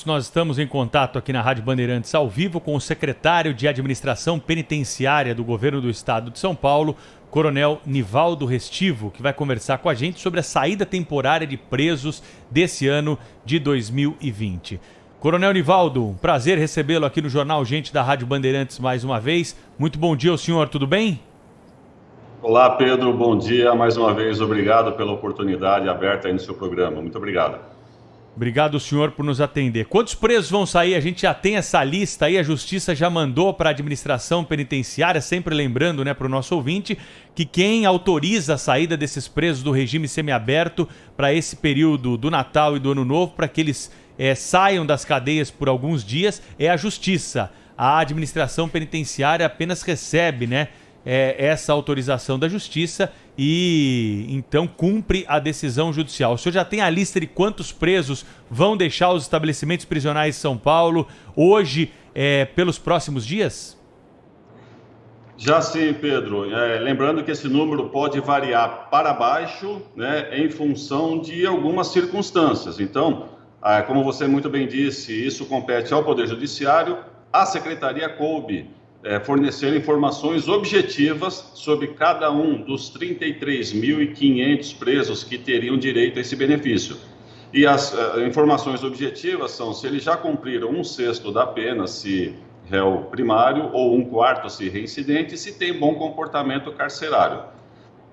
nós estamos em contato aqui na Rádio Bandeirantes ao vivo com o secretário de Administração Penitenciária do Governo do Estado de São Paulo, Coronel Nivaldo Restivo, que vai conversar com a gente sobre a saída temporária de presos desse ano de 2020. Coronel Nivaldo, um prazer recebê-lo aqui no Jornal Gente da Rádio Bandeirantes mais uma vez. Muito bom dia ao senhor, tudo bem? Olá, Pedro, bom dia. Mais uma vez, obrigado pela oportunidade aberta aí no seu programa. Muito obrigado. Obrigado, senhor, por nos atender. Quantos presos vão sair? A gente já tem essa lista aí, a Justiça já mandou para a administração penitenciária, sempre lembrando, né, para o nosso ouvinte, que quem autoriza a saída desses presos do regime semiaberto para esse período do Natal e do Ano Novo, para que eles saiam das cadeias por alguns dias, é a Justiça. A administração penitenciária apenas recebe, né, essa autorização da Justiça e então cumpre a decisão judicial. O senhor já tem a lista de quantos presos vão deixar os estabelecimentos prisionais de São Paulo hoje, pelos próximos dias? Já sim, Pedro. Lembrando que esse número pode variar para baixo, né, em função de algumas circunstâncias. Então, como você muito bem disse, isso compete ao Poder Judiciário. A Secretaria coube fornecer informações objetivas sobre cada um dos 33.500 presos que teriam direito a esse benefício. E as informações objetivas são se eles já cumpriram 1/6 da pena, se réu primário, ou 1/4 se reincidente, e se tem bom comportamento carcerário.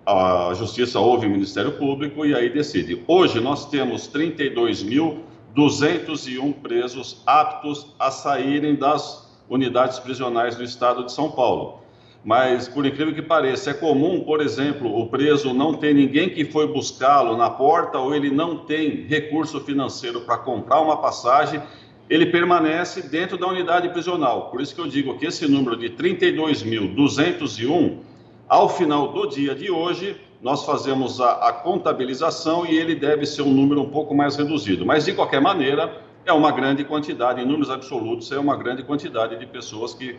A Justiça ouve o Ministério Público e aí decide. Hoje nós temos 32.201 presos aptos a saírem das unidades prisionais do estado de São Paulo. Mas, por incrível que pareça, é comum, por exemplo, o preso não ter ninguém que foi buscá-lo na porta ou ele não tem recurso financeiro para comprar uma passagem, ele permanece dentro da unidade prisional. Por isso que eu digo que esse número de 32.201, ao final do dia de hoje, nós fazemos a contabilização e ele deve ser um número um pouco mais reduzido. Mas, de qualquer maneira, é uma grande quantidade, em números absolutos, é uma grande quantidade de pessoas que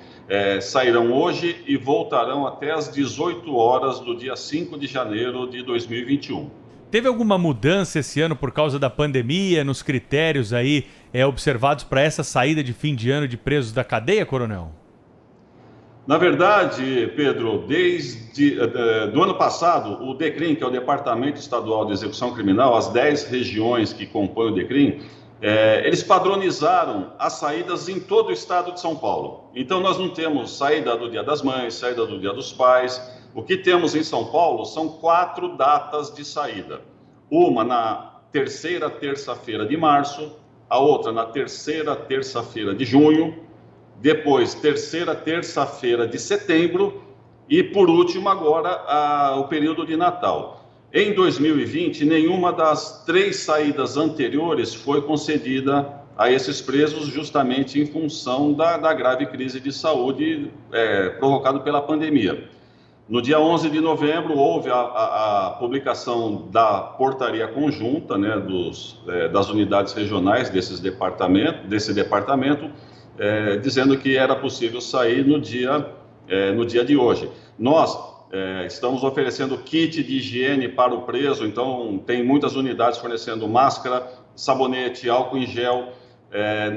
sairão hoje e voltarão até às 18 horas do dia 5 de janeiro de 2021. Teve alguma mudança esse ano por causa da pandemia, nos critérios aí observados para essa saída de fim de ano de presos da cadeia, coronel? Na verdade, Pedro, desde do ano passado, o DECRIM, que é o Departamento Estadual de Execução Criminal, as 10 regiões que compõem o DECRIM, eles padronizaram as saídas em todo o estado de São Paulo. Então, nós não temos saída do Dia das Mães, saída do Dia dos Pais. O que temos em São Paulo são 4 datas de saída. Uma na terceira terça-feira de março, a outra na terceira terça-feira de junho, depois terceira terça-feira de setembro e, por último, agora o período de Natal. Em 2020, nenhuma das 3 saídas anteriores foi concedida a esses presos justamente em função da grave crise de saúde provocada pela pandemia. No dia 11 de novembro, houve a publicação da portaria conjunta, né, das unidades regionais desse departamento, dizendo que era possível sair no dia de hoje. Nós estamos oferecendo kit de higiene para o preso, então tem muitas unidades fornecendo máscara, sabonete, álcool em gel.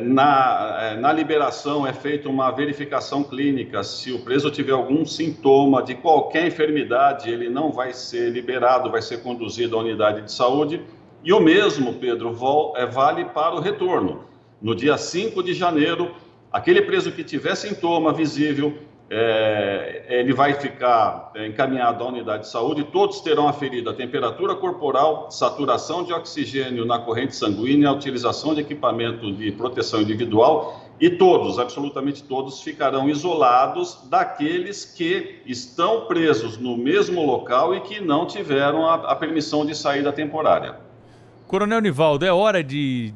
Na liberação é feita uma verificação clínica. Se o preso tiver algum sintoma de qualquer enfermidade, ele não vai ser liberado, vai ser conduzido à unidade de saúde. E o mesmo, Pedro, vale para o retorno. No dia 5 de janeiro, aquele preso que tiver sintoma visível, ele vai ficar encaminhado à unidade de saúde. Todos terão aferido a temperatura corporal, saturação de oxigênio na corrente sanguínea, a utilização de equipamento de proteção individual e todos, absolutamente todos, ficarão isolados daqueles que estão presos no mesmo local e que não tiveram a permissão de saída temporária. Coronel Nivaldo, é hora de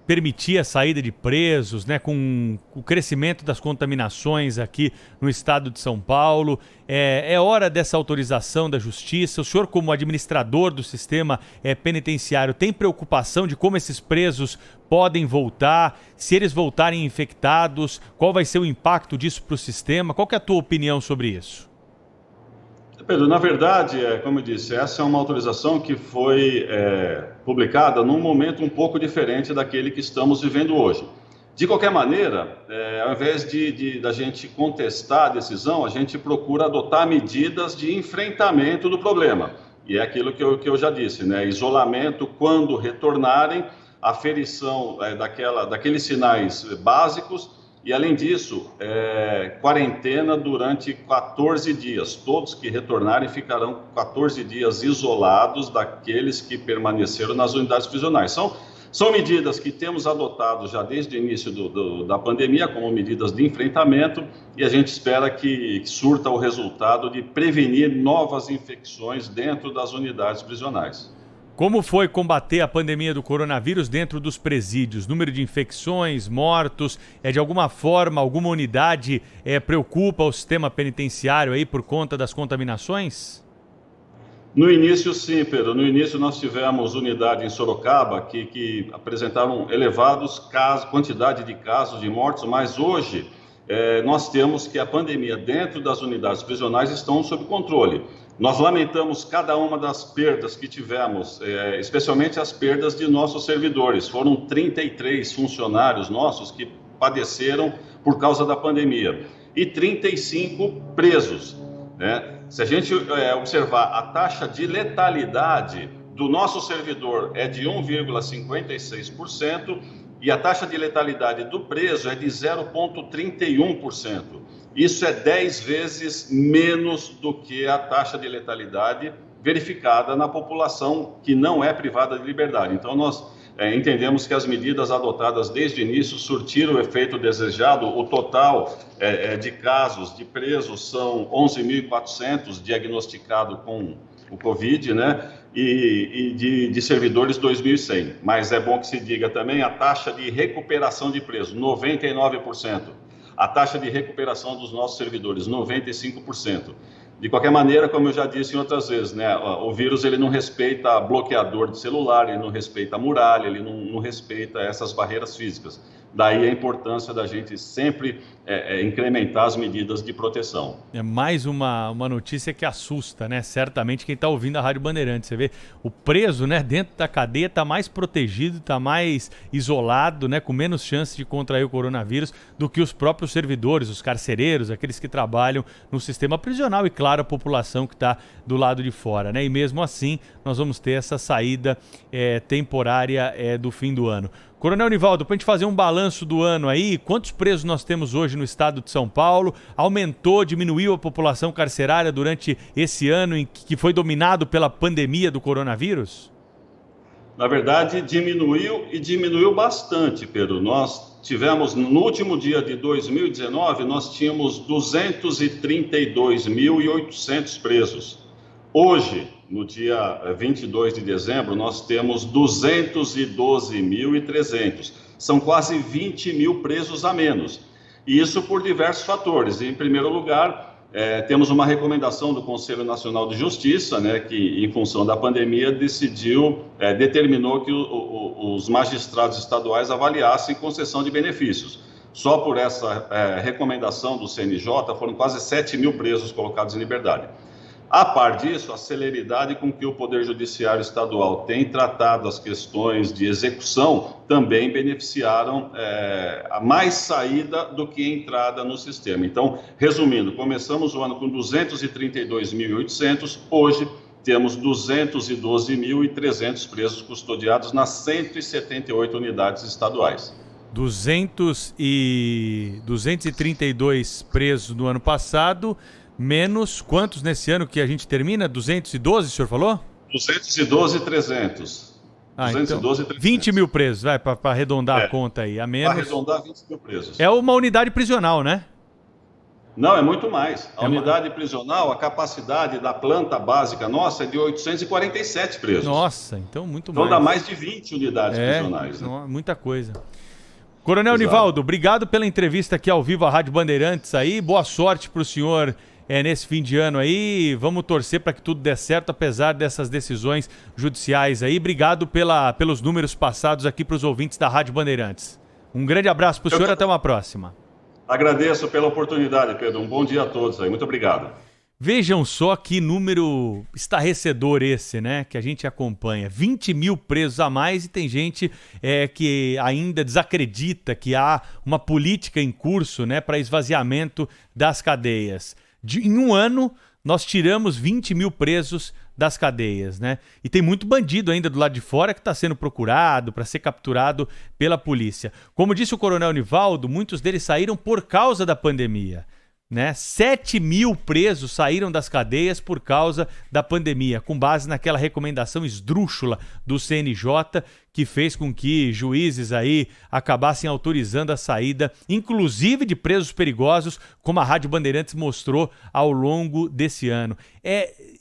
permitir a saída de presos, né, com o crescimento das contaminações aqui no estado de São Paulo. É hora dessa autorização da Justiça. O senhor, como administrador do sistema penitenciário, tem preocupação de como esses presos podem voltar, se eles voltarem infectados, qual vai ser o impacto disso para o sistema? Qual que é a tua opinião sobre isso? Pedro, na verdade, como eu disse, essa é uma autorização que foi publicada num momento um pouco diferente daquele que estamos vivendo hoje. De qualquer maneira, ao invés da gente contestar a decisão, a gente procura adotar medidas de enfrentamento do problema. E é aquilo que eu já disse, né? Isolamento quando retornarem, aferição daqueles sinais básicos e, além disso, quarentena durante 14 dias. Todos que retornarem ficarão 14 dias isolados daqueles que permaneceram nas unidades prisionais. São medidas que temos adotado já desde o início da pandemia, como medidas de enfrentamento, e a gente espera que surta o resultado de prevenir novas infecções dentro das unidades prisionais. Como foi combater a pandemia do coronavírus dentro dos presídios? Número de infecções, mortos, de alguma forma, alguma unidade preocupa o sistema penitenciário aí por conta das contaminações? No início, sim, Pedro. No início, nós tivemos unidade em Sorocaba que apresentavam elevados quantidade de casos de mortos, mas hoje nós temos que a pandemia dentro das unidades prisionais estão sob controle. Nós lamentamos cada uma das perdas que tivemos, especialmente as perdas de nossos servidores. Foram 33 funcionários nossos que padeceram por causa da pandemia e 35 presos, né? Se a gente observar a taxa de letalidade do nosso servidor é de 1,56% e a taxa de letalidade do preso é de 0,31%. Isso é 10 vezes menos do que a taxa de letalidade verificada na população que não é privada de liberdade. Então, nós entendemos que as medidas adotadas desde o início surtiram o efeito desejado. O total de casos de presos são 11.400 diagnosticados com o Covid, né? E de servidores 2.100. Mas é bom que se diga também a taxa de recuperação de presos, 99%. A taxa de recuperação dos nossos servidores, 95%. De qualquer maneira, como eu já disse em outras vezes, né, o vírus ele não respeita bloqueador de celular, ele não respeita a muralha, ele não respeita essas barreiras físicas. Daí a importância da gente sempre incrementar as medidas de proteção. É mais uma notícia que assusta, né? Certamente quem está ouvindo a Rádio Bandeirantes. Você vê, o preso, né, dentro da cadeia está mais protegido, está mais isolado, né, com menos chance de contrair o coronavírus do que os próprios servidores, os carcereiros, aqueles que trabalham no sistema prisional e, claro, a população que está do lado de fora, né? E mesmo assim, nós vamos ter essa saída temporária do fim do ano. Coronel Nivaldo, para a gente fazer um balanço do ano aí, quantos presos nós temos hoje no estado de São Paulo? Aumentou, diminuiu a população carcerária durante esse ano em que foi dominado pela pandemia do coronavírus? Na verdade, diminuiu bastante, Pedro. Nós tivemos, no último dia de 2019, nós tínhamos 232.800 presos. Hoje, no dia 22 de dezembro, nós temos 212.300. São quase 20 mil presos a menos. E isso por diversos fatores. Em primeiro lugar, temos uma recomendação do Conselho Nacional de Justiça, né, que, em função da pandemia, determinou que os magistrados estaduais avaliassem concessão de benefícios. Só por essa recomendação do CNJ, foram quase 7 mil presos colocados em liberdade. A par disso, a celeridade com que o Poder Judiciário Estadual tem tratado as questões de execução também beneficiaram a mais saída do que entrada no sistema. Então, resumindo, começamos o ano com 232.800, hoje temos 212.300 presos custodiados nas 178 unidades estaduais. 232 presos no ano passado, menos quantos nesse ano que a gente termina? 212, o senhor falou? 212.300. Então, 20 mil presos, vai, para arredondar a conta aí. A menos. Para arredondar, 20 mil presos. É uma unidade prisional, né? Não, é muito mais. A unidade prisional, a capacidade da planta básica nossa é de 847 presos. Nossa, então muito mais. Então dá mais de 20 unidades prisionais. Né? Muita coisa. Coronel Nivaldo, obrigado pela entrevista aqui ao vivo à Rádio Bandeirantes aí. Boa sorte para o senhor nesse fim de ano aí. Vamos torcer para que tudo dê certo, apesar dessas decisões judiciais aí. Obrigado pelos números passados aqui para os ouvintes da Rádio Bandeirantes. Um grande abraço para o senhor, até uma próxima. Agradeço pela oportunidade, Pedro. Um bom dia a todos aí. Muito obrigado. Vejam só que número estarrecedor esse, né? Que a gente acompanha. 20 mil presos a mais e tem gente que ainda desacredita que há uma política em curso, né, para esvaziamento das cadeias. Em um ano, nós tiramos 20 mil presos das cadeias, né? E tem muito bandido ainda do lado de fora que está sendo procurado para ser capturado pela polícia. Como disse o Coronel Nivaldo, muitos deles saíram por causa da pandemia. Né? 7 mil presos saíram das cadeias por causa da pandemia, com base naquela recomendação esdrúxula do CNJ, que fez com que juízes aí acabassem autorizando a saída, inclusive de presos perigosos, como a Rádio Bandeirantes mostrou ao longo desse ano.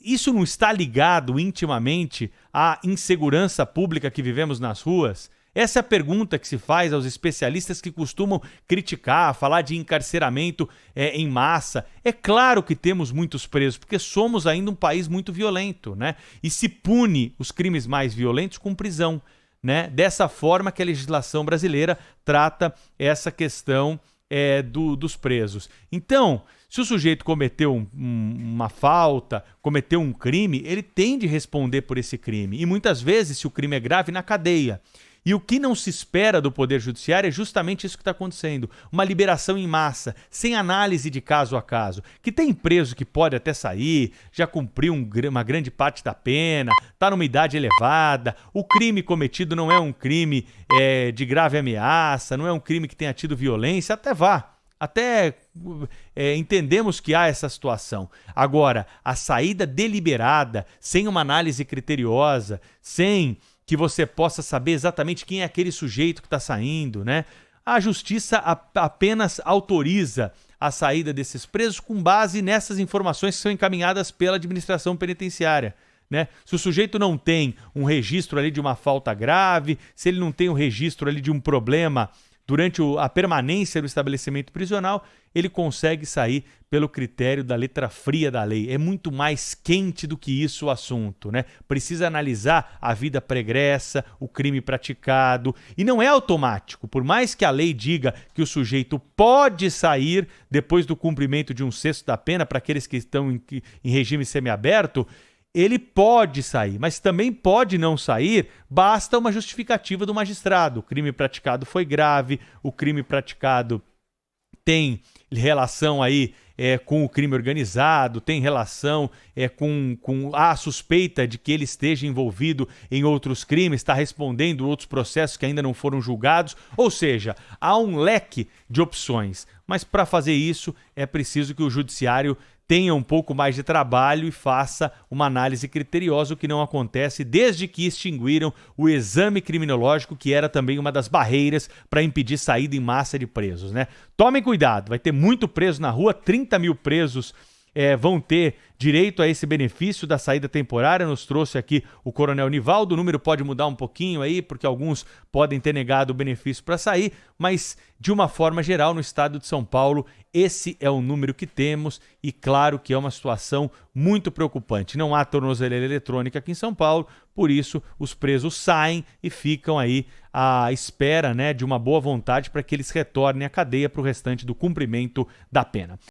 Isso não está ligado intimamente à insegurança pública que vivemos nas ruas? Essa é a pergunta que se faz aos especialistas que costumam criticar, falar de encarceramento em massa. É claro que temos muitos presos, porque somos ainda um país muito violento, né? E se pune os crimes mais violentos com prisão, né? Dessa forma que a legislação brasileira trata essa questão dos presos. Então, se o sujeito cometeu uma falta, cometeu um crime, ele tem de responder por esse crime. E muitas vezes, se o crime é grave, na cadeia. E o que não se espera do Poder Judiciário é justamente isso que está acontecendo. Uma liberação em massa, sem análise de caso a caso. Que tem preso que pode até sair, já cumpriu uma grande parte da pena, está numa idade elevada, o crime cometido não é um crime de grave ameaça, não é um crime que tenha tido violência, até entendemos que há essa situação. Agora, a saída deliberada, sem uma análise criteriosa, sem que você possa saber exatamente quem é aquele sujeito que está saindo, né? A justiça apenas autoriza a saída desses presos com base nessas informações que são encaminhadas pela administração penitenciária, né? Se o sujeito não tem um registro ali de uma falta grave, se ele não tem um registro ali de um problema durante a permanência do estabelecimento prisional, ele consegue sair pelo critério da letra fria da lei. É muito mais quente do que isso o assunto, né? Precisa analisar a vida pregressa, o crime praticado. E não é automático. Por mais que a lei diga que o sujeito pode sair depois do cumprimento de 1/6 da pena, para aqueles que estão em regime semiaberto, ele pode sair, mas também pode não sair, basta uma justificativa do magistrado. O crime praticado foi grave, o crime praticado tem relação aí com o crime organizado, tem relação com a suspeita de que ele esteja envolvido em outros crimes, está respondendo outros processos que ainda não foram julgados, ou seja, há um leque de opções. Mas para fazer isso é preciso que o judiciário tenha um pouco mais de trabalho e faça uma análise criteriosa, o que não acontece desde que extinguiram o exame criminológico, que era também uma das barreiras para impedir saída em massa de presos, né? Tomem cuidado, vai ter muito preso na rua, 30 mil presos vão ter direito a esse benefício da saída temporária, nos trouxe aqui o Coronel Nivaldo. O número pode mudar um pouquinho aí, porque alguns podem ter negado o benefício para sair, mas de uma forma geral, no estado de São Paulo, esse é o número que temos e claro que é uma situação muito preocupante. Não há tornozeleira eletrônica aqui em São Paulo, por isso os presos saem e ficam aí à espera, né, de uma boa vontade para que eles retornem à cadeia para o restante do cumprimento da pena.